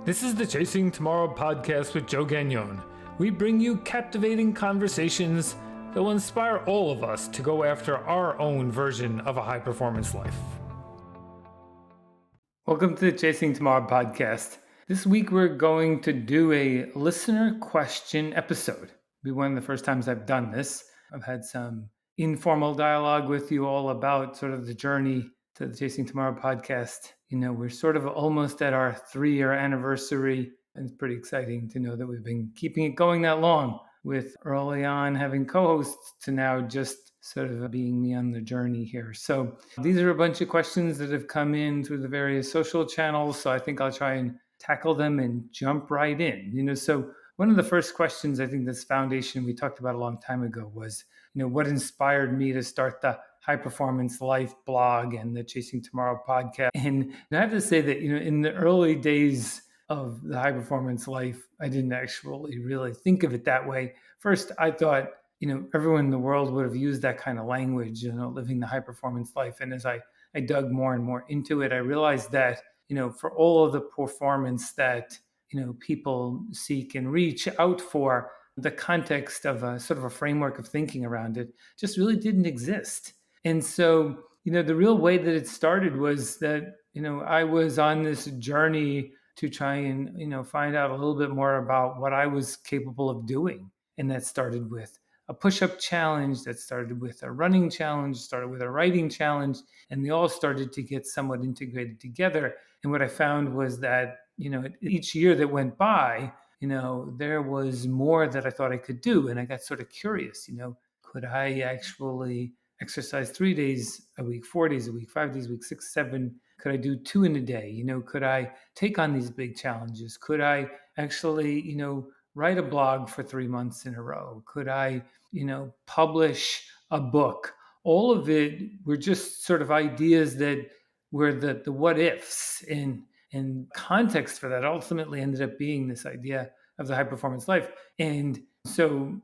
This is the Chasing Tomorrow podcast with Joe Gagnon. We bring you captivating conversations that will inspire all of us to go after our own version of a high-performance life. Welcome to the Chasing Tomorrow podcast. This week we're going to do a listener question episode. It'll be one of the first times I've done this. I've had some informal dialogue with you all about sort of the journey to the Chasing Tomorrow podcast. We're sort of almost at our 3-year anniversary, and it's pretty exciting to know that we've been keeping it going that long, with early on having co-hosts to now just sort of being me on the journey here. So these are a bunch of questions that have come in through the various social channels. So I think I'll try and tackle them and jump right in. So one of the first questions, I think this foundation we talked about a long time ago was, what inspired me to start the High Performance Life blog and the Chasing Tomorrow podcast. And I have to say that, in the early days of the High Performance Life, I didn't actually really think of it that way. First, I thought, everyone in the world would have used that kind of language, living the high performance life. And as I dug more and more into it, I realized that, for all of the performance that, people seek and reach out for, the context of a sort of a framework of thinking around it just really didn't exist. And so, the real way that it started was that, I was on this journey to try and, find out a little bit more about what I was capable of doing. And that started with a push-up challenge, that started with a running challenge, started with a writing challenge, and they all started to get somewhat integrated together. And what I found was that, each year that went by, there was more that I thought I could do. And I got sort of curious, could I actually exercise 3 days a week, 4 days a week, 5 days a week, 6, 7? Could I do 2 in a day? Could I take on these big challenges? Could I actually, write a blog for 3 months in a row? Could I, publish a book? All of it were just sort of ideas that were the what ifs, and context for that ultimately ended up being this idea of the high performance life. And so,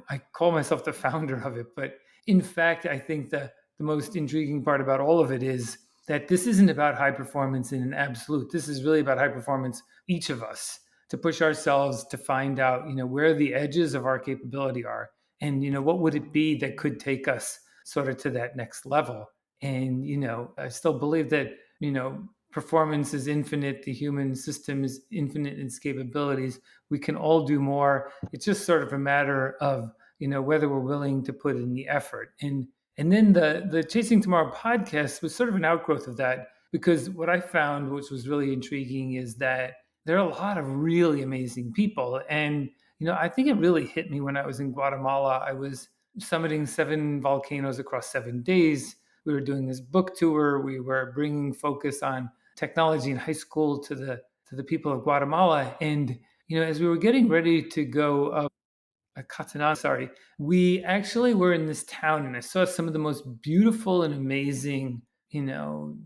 I call myself the founder of it, but in fact, I think the most intriguing part about all of it is that this isn't about high performance in an absolute. This is really about high performance, each of us, to push ourselves to find out, where the edges of our capability are. And, what would it be that could take us sort of to that next level? And, I still believe that, performance is infinite. The human system is infinite in its capabilities. We can all do more. It's just sort of a matter of, whether we're willing to put in the effort. And then the Chasing Tomorrow podcast was sort of an outgrowth of that, because what I found, which was really intriguing, is that there are a lot of really amazing people. And, I think it really hit me when I was in Guatemala. I was summiting 7 volcanoes across 7 days. We were doing this book tour. We were bringing focus on technology in high school to the people of Guatemala. And, as we were getting ready to go up Catalan, we actually were in this town, and I saw some of the most beautiful and amazing,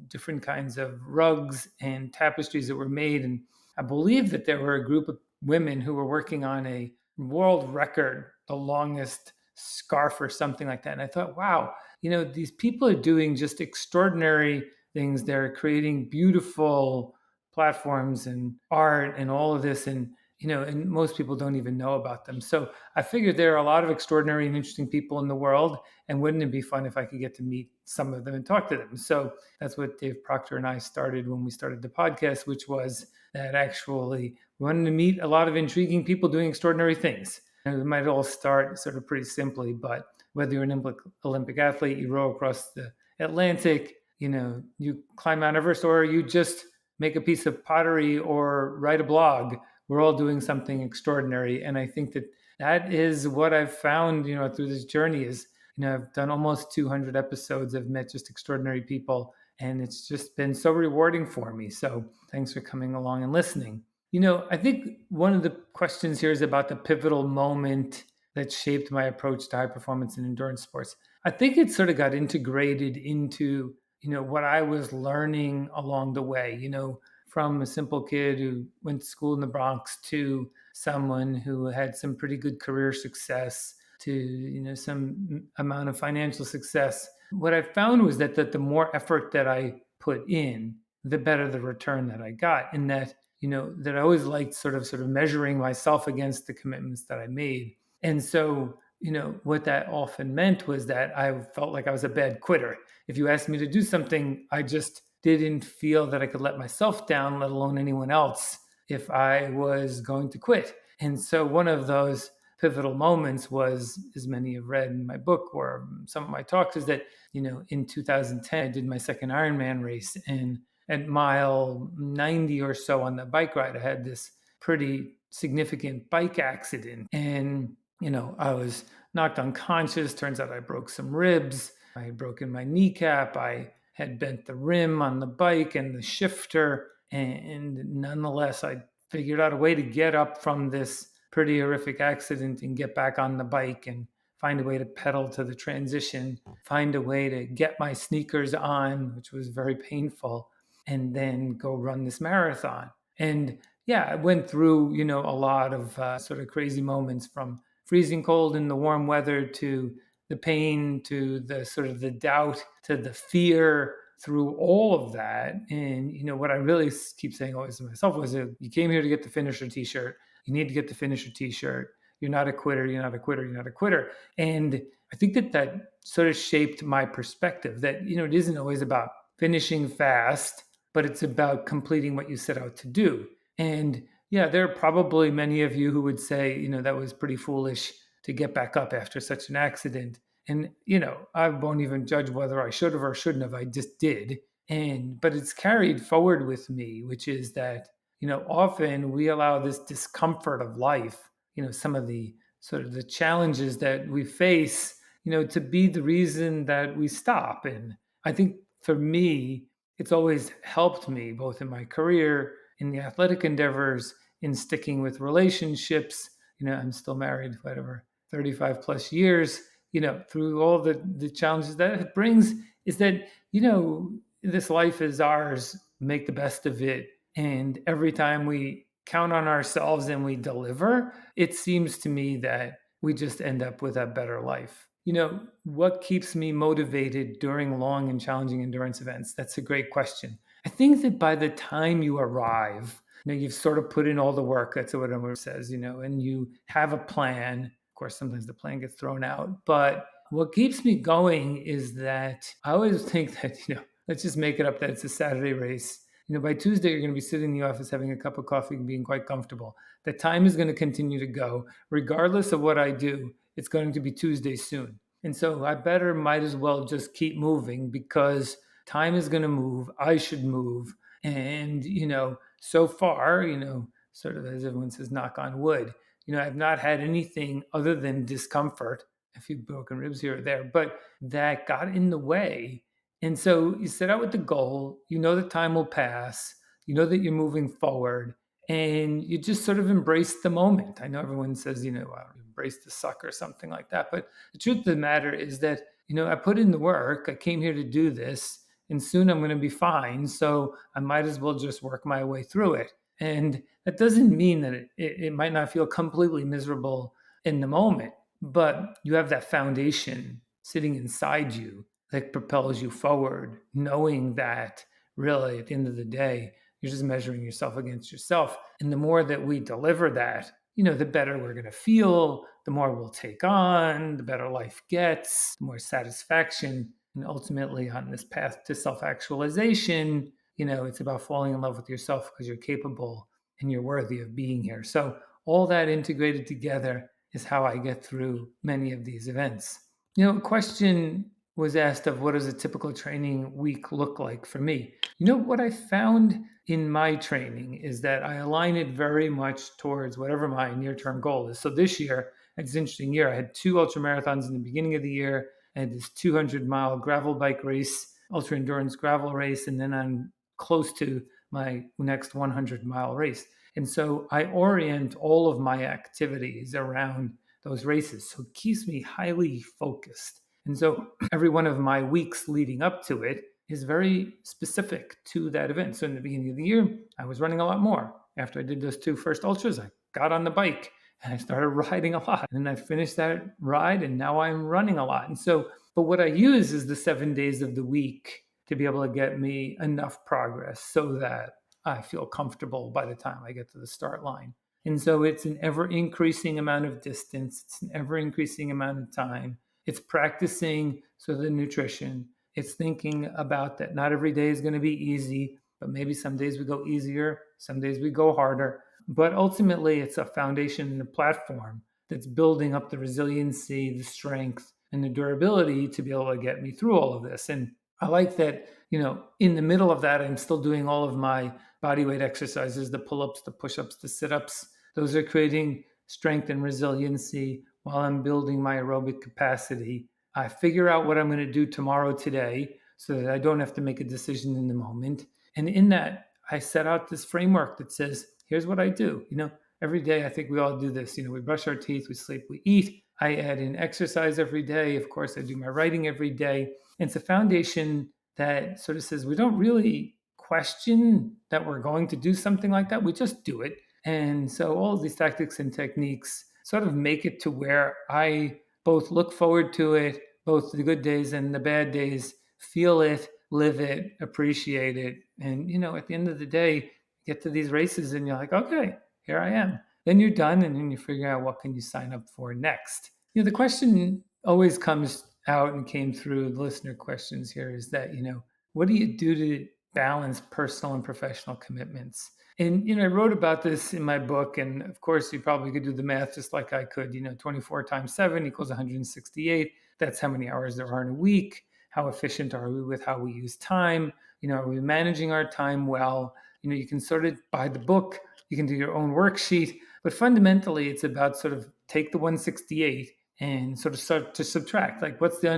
different kinds of rugs and tapestries that were made. And I believe that there were a group of women who were working on a world record, the longest scarf or something like that. And I thought, wow, these people are doing just extraordinary things. They're creating beautiful platforms and art and all of this. And most people don't even know about them. So I figured there are a lot of extraordinary and interesting people in the world, and wouldn't it be fun if I could get to meet some of them and talk to them? So that's what Dave Proctor and I started when we started the podcast, which was that actually we wanted to meet a lot of intriguing people doing extraordinary things. And it might all start sort of pretty simply, but whether you're an Olympic athlete, you row across the Atlantic, you climb Mount Everest, or you just make a piece of pottery or write a blog, we're all doing something extraordinary. And I think that is what I've found, through this journey is, I've done almost 200 episodes. I've met just extraordinary people, and it's just been so rewarding for me. So thanks for coming along and listening. I think one of the questions here is about the pivotal moment that shaped my approach to high performance and endurance sports. I think it sort of got integrated into, what I was learning along the way, from a simple kid who went to school in the Bronx to someone who had some pretty good career success to, some amount of financial success. What I found was that the more effort that I put in, the better the return that I got. And that, that I always liked sort of measuring myself against the commitments that I made. And so, what that often meant was that I felt like I was a bad quitter. If you asked me to do something, I just didn't feel that I could let myself down, let alone anyone else, if I was going to quit. And so one of those pivotal moments was, as many have read in my book or some of my talks, is that, in 2010, I did my second Ironman race. And at mile 90 or so on the bike ride, I had this pretty significant bike accident. And, I was knocked unconscious. Turns out I broke some ribs. I had broken my kneecap. I had bent the rim on the bike and the shifter. And nonetheless, I figured out a way to get up from this pretty horrific accident and get back on the bike and find a way to pedal to the transition, find a way to get my sneakers on, which was very painful, and then go run this marathon. And yeah, I went through, a lot of sort of crazy moments, from freezing cold in the warm weather to the pain to the sort of the doubt to the fear, through all of that. And what I really keep saying always to myself was, you came here to get the finisher t-shirt. You need to get the finisher t-shirt. You're not a quitter. You're not a quitter. You're not a quitter. And I think that sort of shaped my perspective, that it isn't always about finishing fast, but it's about completing what you set out to do. And yeah, there are probably many of you who would say, that was pretty foolish to get back up after such an accident. And, I won't even judge whether I should have or shouldn't have. I just did. But it's carried forward with me, which is that, often we allow this discomfort of life, some of the sort of the challenges that we face, to be the reason that we stop. And I think for me, it's always helped me both in my career, in the athletic endeavors, in sticking with relationships. I'm still married, whatever, 35 plus years, through all the challenges that it brings, is that, this life is ours, make the best of it. And every time we count on ourselves and we deliver, it seems to me that we just end up with a better life. What keeps me motivated during long and challenging endurance events? That's a great question. I think that by the time you arrive, you've sort of put in all the work. That's what everyone says, and you have a plan. Of course, sometimes the plan gets thrown out. But what keeps me going is that I always think that, let's just make it up that it's a Saturday race. By Tuesday, you're going to be sitting in the office having a cup of coffee and being quite comfortable. The time is going to continue to go. Regardless of what I do, it's going to be Tuesday soon. And so I might as well just keep moving, because time is going to move. I should move. And, so far, sort of as everyone says, knock on wood, I've not had anything other than discomfort, a few broken ribs here or there, but that got in the way. And so you set out with the goal, that time will pass, that you're moving forward, and you just sort of embrace the moment. I know everyone says, embrace the suck or something like that. But the truth of the matter is that, I put in the work, I came here to do this, and soon I'm going to be fine. So I might as well just work my way through it. And that doesn't mean that it might not feel completely miserable in the moment, but you have that foundation sitting inside you that propels you forward, knowing that really at the end of the day, you're just measuring yourself against yourself. And the more that we deliver that, the better we're going to feel, the more we'll take on, the better life gets, the more satisfaction. And ultimately, on this path to self-actualization, it's about falling in love with yourself because you're capable and you're worthy of being here. So all that integrated together is how I get through many of these events. A question was asked of, what does a typical training week look like for me? What I found in my training is that I align it very much towards whatever my near-term goal is. So this year, it's an interesting year. I had 2 ultra marathons in the beginning of the year. I had this 200-mile gravel bike race, ultra endurance gravel race, and then I'm close to my next 100-mile race. And so I orient all of my activities around those races. So it keeps me highly focused. And so every one of my weeks leading up to it is very specific to that event. So in the beginning of the year, I was running a lot more. After I did those 2 first ultras, I got on the bike and I started riding a lot. And then I finished that ride and now I'm running a lot. And so, but what I use is the 7 days of the week to be able to get me enough progress so that I feel comfortable by the time I get to the start line. And so it's an ever increasing amount of distance, it's an ever increasing amount of time. It's practicing the nutrition. It's thinking about that not every day is going to be easy, but maybe some days we go easier, some days we go harder. But ultimately, it's a foundation and a platform that's building up the resiliency, the strength, and the durability to be able to get me through all of this. And I like that, in the middle of that, I'm still doing all of my body weight exercises, the pull ups, the push ups, the sit ups. Those are creating strength and resiliency while I'm building my aerobic capacity. I figure out what I'm going to do tomorrow, today, so that I don't have to make a decision in the moment. And in that, I set out this framework that says, here's what I do. Every day, I think we all do this. We brush our teeth, we sleep, we eat. I add in exercise every day. Of course, I do my writing every day. And it's a foundation that sort of says we don't really question that we're going to do something like that. We just do it. And so all of these tactics and techniques sort of make it to where I both look forward to it, both the good days and the bad days, feel it, live it, appreciate it. And, at the end of the day, you get to these races and you're like, okay, here I am. Then you're done and then you figure out what can you sign up for next. The question always comes out and came through the listener questions here is that, what do you do to balance personal and professional commitments? And, I wrote about this in my book. And of course, you probably could do the math just like I could. 24 times 7 equals 168. That's how many hours there are in a week. How efficient are we with how we use time? Are we managing our time well? You can sort of buy the book, you can do your own worksheet, but fundamentally, it's about sort of take the 168 and sort of start to subtract. Like, what's the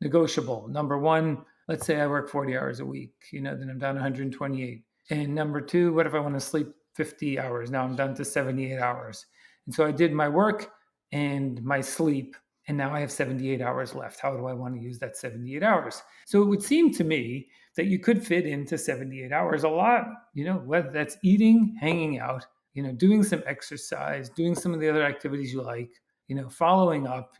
unnegotiable? Number one, let's say I work 40 hours a week, then I'm down 128. And number two, what if I want to sleep 50 hours? Now I'm down to 78 hours. And so I did my work and my sleep, and now I have 78 hours left. How do I want to use that 78 hours? So it would seem to me that you could fit into 78 hours a lot, whether that's eating, hanging out, doing some exercise, doing some of the other activities you like, following up,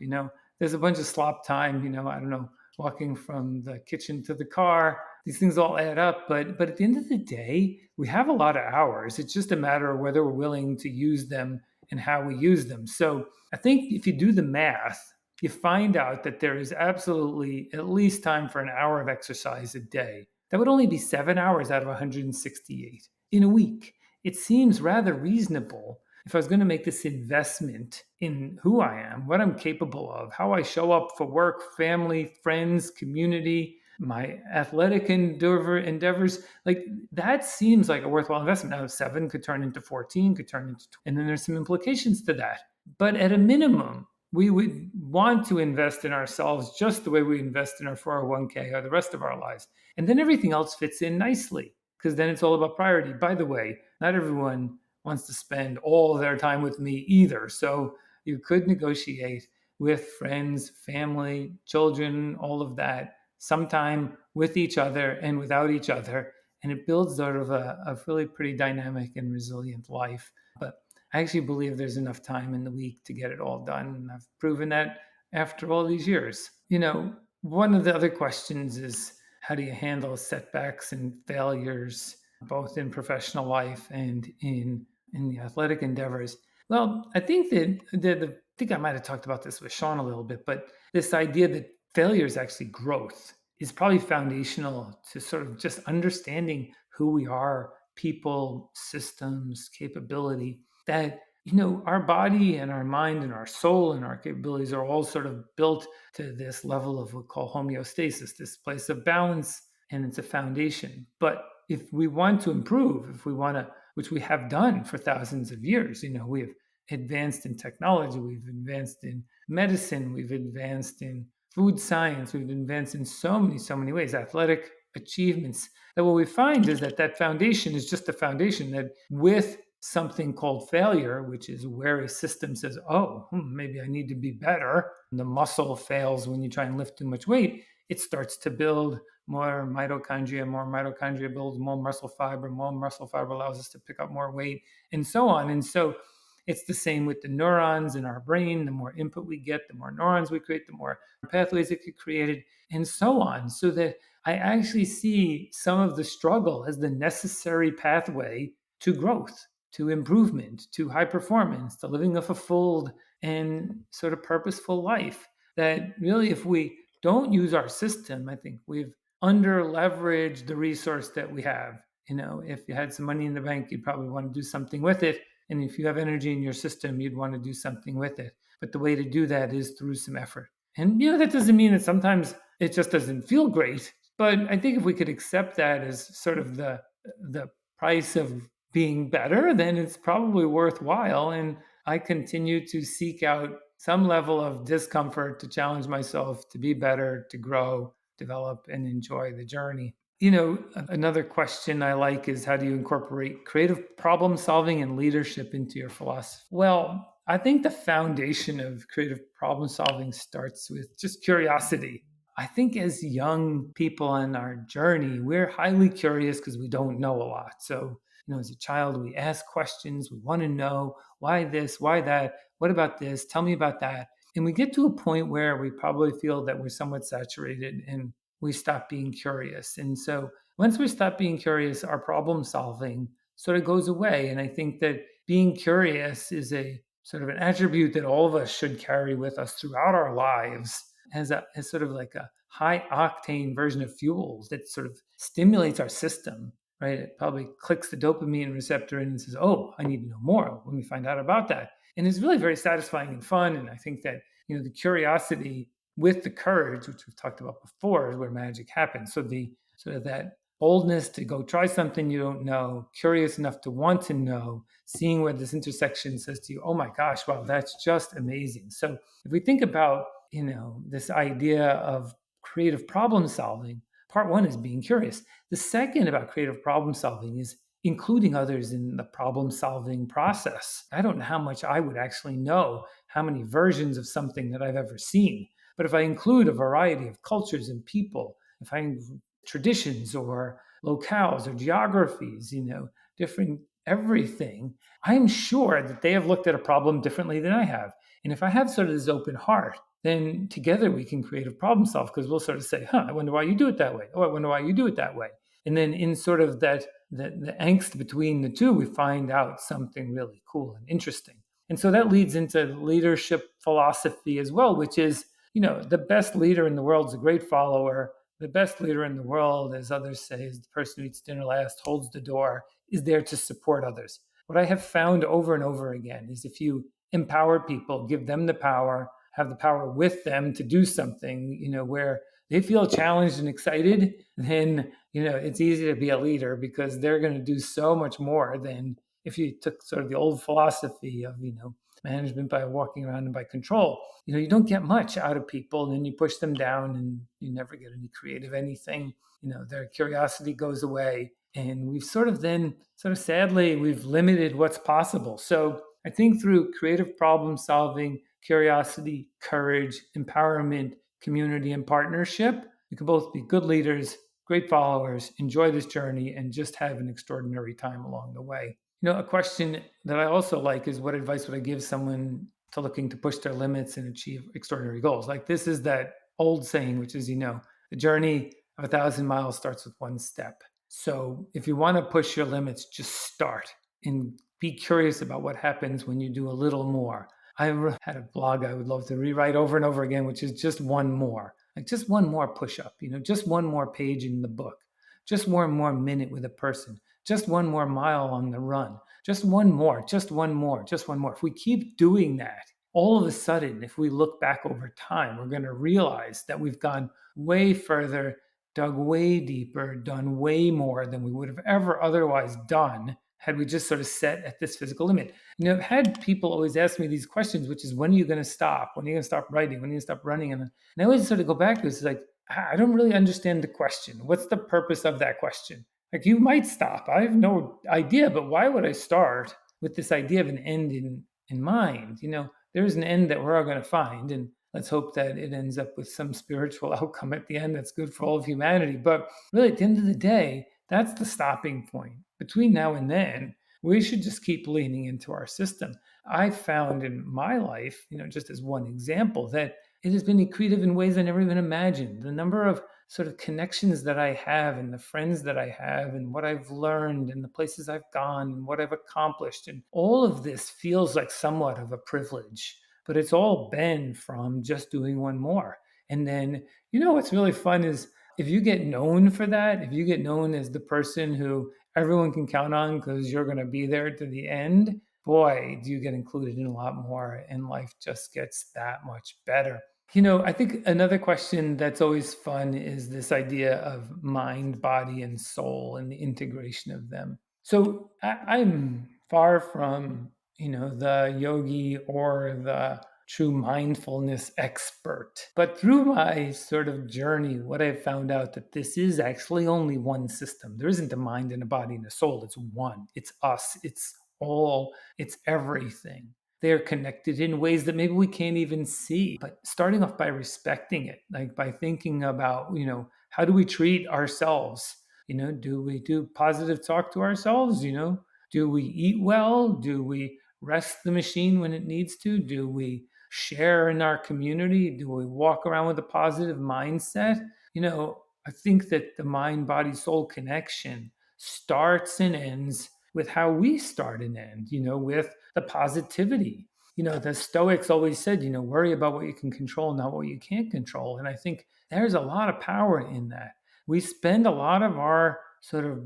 there's a bunch of slop time, I don't know, walking from the kitchen to the car. These things all add up, but at the end of the day, we have a lot of hours. It's just a matter of whether we're willing to use them and how we use them. So I think if you do the math, you find out that there is absolutely at least time for an hour of exercise a day. That would only be 7 hours out of 168 in a week. It seems rather reasonable if I was going to make this investment in who I am, what I'm capable of, how I show up for work, family, friends, community, my athletic endeavors, like that seems like a worthwhile investment. Now, 7 could turn into 14, could turn into 20, and then there's some implications to that. But at a minimum, we would want to invest in ourselves just the way we invest in our 401k or the rest of our lives. And then everything else fits in nicely because then it's all about priority. By the way, not everyone wants to spend all their time with me either. So you could negotiate with friends, family, children, all of that, sometime with each other and without each other. And it builds sort of a really pretty dynamic and resilient life. But I actually believe there's enough time in the week to get it all done. And I've proven that after all these years. One of the other questions is how do you handle setbacks and failures, both in professional life and in the athletic endeavors? Well, I think I think I might have talked about this with Sean a little bit, but this idea that failure is actually growth is probably foundational to sort of just understanding who we are, people, systems, capability, that our body and our mind and our soul and our capabilities are all sort of built to this level of what we call homeostasis, this place of balance, and it's a foundation. But if we want to improve, if we want to, which we have done for thousands of years, we have advanced in technology, we've advanced in medicine, we've advanced in food science, we've advanced in so many ways, athletic achievements, that what we find is that foundation is just a foundation that with something called failure, which is where a system says, oh, maybe I need to be better. The muscle fails when you try and lift too much weight. It starts to build more mitochondria builds more muscle fiber allows us to pick up more weight, and so on. And so It's the same with the neurons in our brain. The more input we get, the more neurons we create, the more pathways that get created, and so on. So that I actually see some of the struggle as the necessary pathway to growth, to improvement, to high performance, to living a fulfilled and sort of purposeful life. That really, if we don't use our system, I think we've under leveraged the resource that we have. If you had some money in the bank, you'd probably want to do something with it. And if you have energy in your system, you'd want to do something with it. But the way to do that is through some effort. And that doesn't mean that sometimes it just doesn't feel great. But I think if we could accept that as sort of the price of being better, then it's probably worthwhile. And I continue to seek out some level of discomfort to challenge myself to be better, to grow, develop, and enjoy the journey. Another question I like is, how do you incorporate creative problem solving and leadership into your philosophy? Well, I think the foundation of creative problem solving starts with just curiosity. I think as young people on our journey, we're highly curious because we don't know a lot. So, as a child, we ask questions. We want to know why this, why that, what about this? Tell me about that. And we get to a point where we probably feel that we're somewhat saturated and we stop being curious. And so once we stop being curious, our problem solving sort of goes away. And I think that being curious is a sort of an attribute that all of us should carry with us throughout our lives as sort of like a high octane version of fuels that sort of stimulates our system, right? It probably clicks the dopamine receptor in and says, oh, I need to know more. Let me find out about that. And it's really very satisfying and fun. And I think that, the curiosity with the courage, which we've talked about before, is where magic happens. So the sort of that boldness to go try something you don't know, curious enough to want to know, seeing where this intersection says to you, oh my gosh, wow, that's just amazing. So if we think about, this idea of creative problem solving, part one is being curious. The second about creative problem solving is including others in the problem solving process. I don't know how much I would actually know how many versions of something that I've ever seen. But if I include a variety of cultures and people, if I include traditions or locales or geographies, different everything, I'm sure that they have looked at a problem differently than I have. And if I have sort of this open heart, then together we can create a problem solve, because we'll sort of say, I wonder why you do it that way. Oh, I wonder why you do it that way. And then in sort of that the angst between the two, we find out something really cool and interesting. And so that leads into leadership philosophy as well, which is, the best leader in the world is a great follower. The best leader in the world, as others say, is the person who eats dinner last, holds the door, is there to support others. What I have found over and over again is if you empower people, give them the power, have the power with them to do something, where they feel challenged and excited, then, it's easy to be a leader, because they're going to do so much more than if you took sort of the old philosophy of, management by walking around and by control. You don't get much out of people, and then you push them down and you never get any creative anything. Their curiosity goes away. And we've sort of sadly, we've limited what's possible. So I think through creative problem solving, curiosity, courage, empowerment, community, and partnership, we can both be good leaders, great followers, enjoy this journey, and just have an extraordinary time along the way. A question that I also like is, what advice would I give someone to looking to push their limits and achieve extraordinary goals? Like, this is that old saying, which is, the journey of 1,000 miles starts with one step. So if you want to push your limits, just start and be curious about what happens when you do a little more. I had a blog I would love to rewrite over and over again, which is just one more, like just one more push up, just one more page in the book, just one more minute with a person, just one more mile on the run, just one more, just one more, just one more. If we keep doing that, all of a sudden, if we look back over time, we're going to realize that we've gone way further, dug way deeper, done way more than we would have ever otherwise done had we just sort of set at this physical limit. I've had people always ask me these questions, which is, when are you going to stop? When are you going to stop writing? When are you going to stop running? And I always sort of go back to it. It's like, I don't really understand the question. What's the purpose of that question? Like, you might stop. I have no idea, but why would I start with this idea of an end in mind? There's an end that we're all going to find, and let's hope that it ends up with some spiritual outcome at the end that's good for all of humanity. But really, at the end of the day, that's the stopping point. Between now and then, we should just keep leaning into our system. I found in my life, just as one example, that it has been accretive in ways I never even imagined. The number of sort of connections that I have and the friends that I have and what I've learned and the places I've gone and what I've accomplished. And all of this feels like somewhat of a privilege, but it's all been from just doing one more. And then, what's really fun is if you get known for that, if you get known as the person who everyone can count on because you're going to be there to the end, boy, do you get included in a lot more and life just gets that much better. I think another question that's always fun is this idea of mind, body, and soul and the integration of them. So I'm far from, the yogi or the true mindfulness expert. But through my sort of journey, what I've found out that this is actually only one system. There isn't a mind and a body and a soul. It's one. It's us. It's all. It's everything. They're connected in ways that maybe we can't even see. But starting off by respecting it, like by thinking about, how do we treat ourselves? Do we do positive talk to ourselves? Do we eat well? Do we rest the machine when it needs to? Do we share in our community? Do we walk around with a positive mindset? I think that the mind body soul connection starts and ends with how we start and end, with the positivity. The Stoics always said, worry about what you can control, not what you can't control. And I think there's a lot of power in that. We spend a lot of our sort of,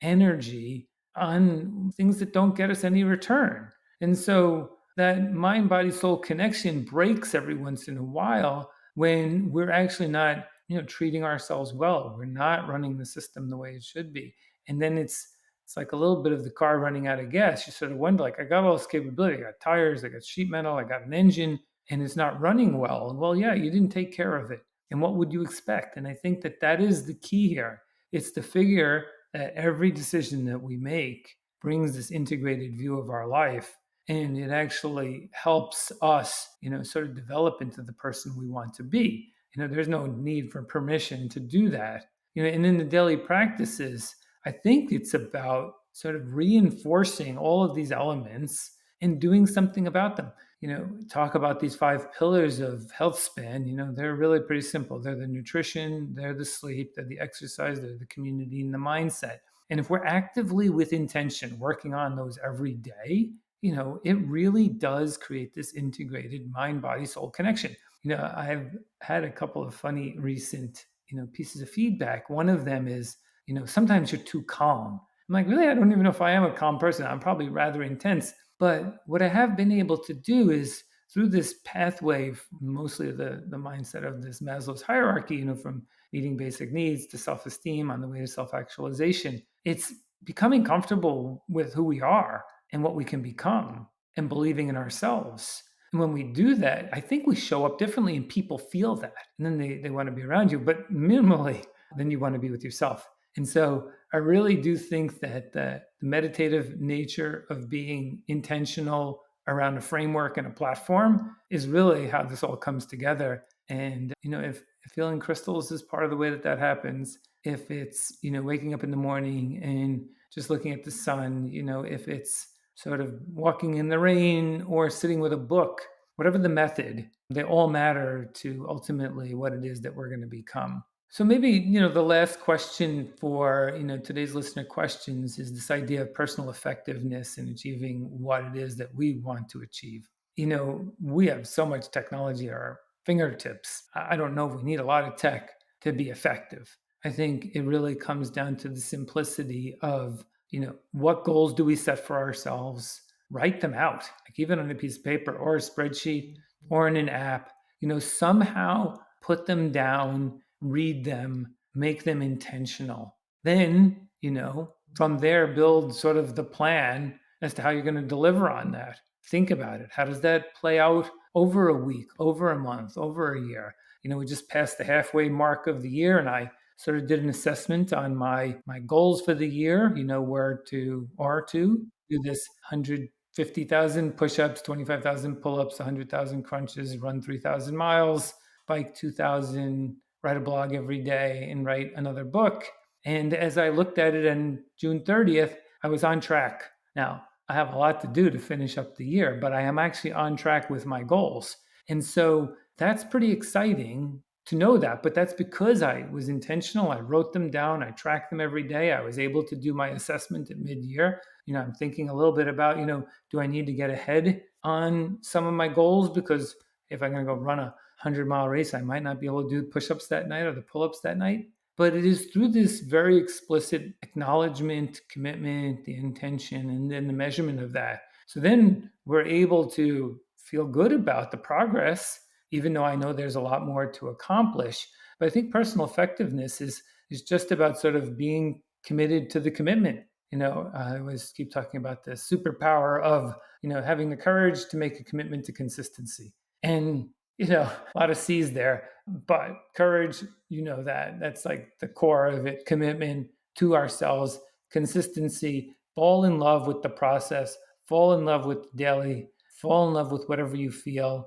energy on things that don't get us any return. And so that mind body soul connection breaks every once in a while when we're actually not, treating ourselves well. We're not running the system the way it should be. And then it's like a little bit of the car running out of gas. You sort of wonder, like, I got all this capability. I got tires, I got sheet metal, I got an engine, and it's not running well. Well, yeah, you didn't take care of it. And what would you expect? And I think that that is the key here. It's to figure that every decision that we make brings this integrated view of our life. And it actually helps us, sort of develop into the person we want to be. There's no need for permission to do that. And in the daily practices, I think it's about sort of reinforcing all of these elements and doing something about them. Talk about these 5 pillars of health span. They're really pretty simple. They're the nutrition, they're the sleep, they're the exercise, they're the community, and the mindset. And if we're actively with intention working on those every day, it really does create this integrated mind, body, soul connection. I've had a couple of funny recent, pieces of feedback. One of them is, sometimes you're too calm. I'm like, really? I don't even know if I am a calm person. I'm probably rather intense. But what I have been able to do is through this pathway, mostly the mindset of this Maslow's hierarchy, from meeting basic needs to self-esteem on the way to self-actualization, it's becoming comfortable with who we are and what we can become and believing in ourselves. And when we do that, I think we show up differently and people feel that. And then they want to be around you, but minimally, then you want to be with yourself. And so I really do think that the meditative nature of being intentional around a framework and a platform is really how this all comes together. And, if feeling crystals is part of the way that that happens, if it's, waking up in the morning and just looking at the sun, if it's sort of walking in the rain or sitting with a book, whatever the method, they all matter to ultimately what it is that we're going to become. So maybe, the last question for, today's listener questions is this idea of personal effectiveness in achieving what it is that we want to achieve. We have so much technology at our fingertips. I don't know if we need a lot of tech to be effective. I think it really comes down to the simplicity of, what goals do we set for ourselves? Write them out, like even on a piece of paper or a spreadsheet or in an app, somehow put them down, read them, make them intentional. Then, from there, build sort of the plan as to how you're going to deliver on that. Think about it. How does that play out over a week, over a month, over a year? We just passed the halfway mark of the year, and I sort of did an assessment on my goals for the year, where to do this 150,000 push-ups, 25,000 pull-ups, 100,000 crunches, run 3,000 miles, bike 2,000, write a blog every day, and write another book. And as I looked at it on June 30th, I was on track. Now, I have a lot to do to finish up the year, but I am actually on track with my goals. And so that's pretty exciting to know that. But that's because I was intentional. I wrote them down, I tracked them every day. I was able to do my assessment at mid year. I'm thinking a little bit about, do I need to get ahead on some of my goals? Because if I'm going to go run a 100-mile race, I might not be able to do push ups that night or the pull ups that night. But it is through this very explicit acknowledgement, commitment, the intention, and then the measurement of that. So then we're able to feel good about the progress, even though I know there's a lot more to accomplish. But I think personal effectiveness is just about sort of being committed to the commitment. I always keep talking about the superpower of, having the courage to make a commitment to consistency. And a lot of C's there, but courage, that's like the core of it. Commitment to ourselves, consistency, fall in love with the process, fall in love with daily, fall in love with whatever you feel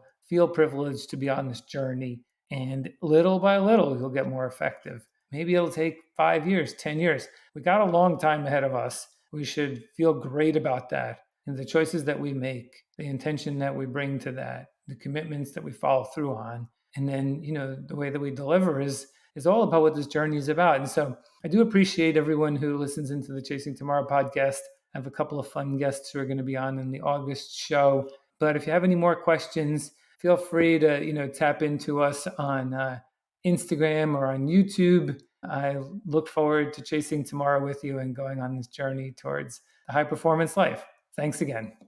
privileged to be on this journey. And little by little, you'll get more effective. Maybe it'll take 5 years, 10 years. We got a long time ahead of us. We should feel great about that. And the choices that we make, the intention that we bring to that, the commitments that we follow through on, and then the way that we deliver is all about what this journey is about. And so I do appreciate everyone who listens into the Chasing Tomorrow podcast. I have a couple of fun guests who are going to be on in the August show. But if you have any more questions, feel free to tap into us on Instagram or on YouTube. I look forward to chasing tomorrow with you and going on this journey towards a high performance life. Thanks again.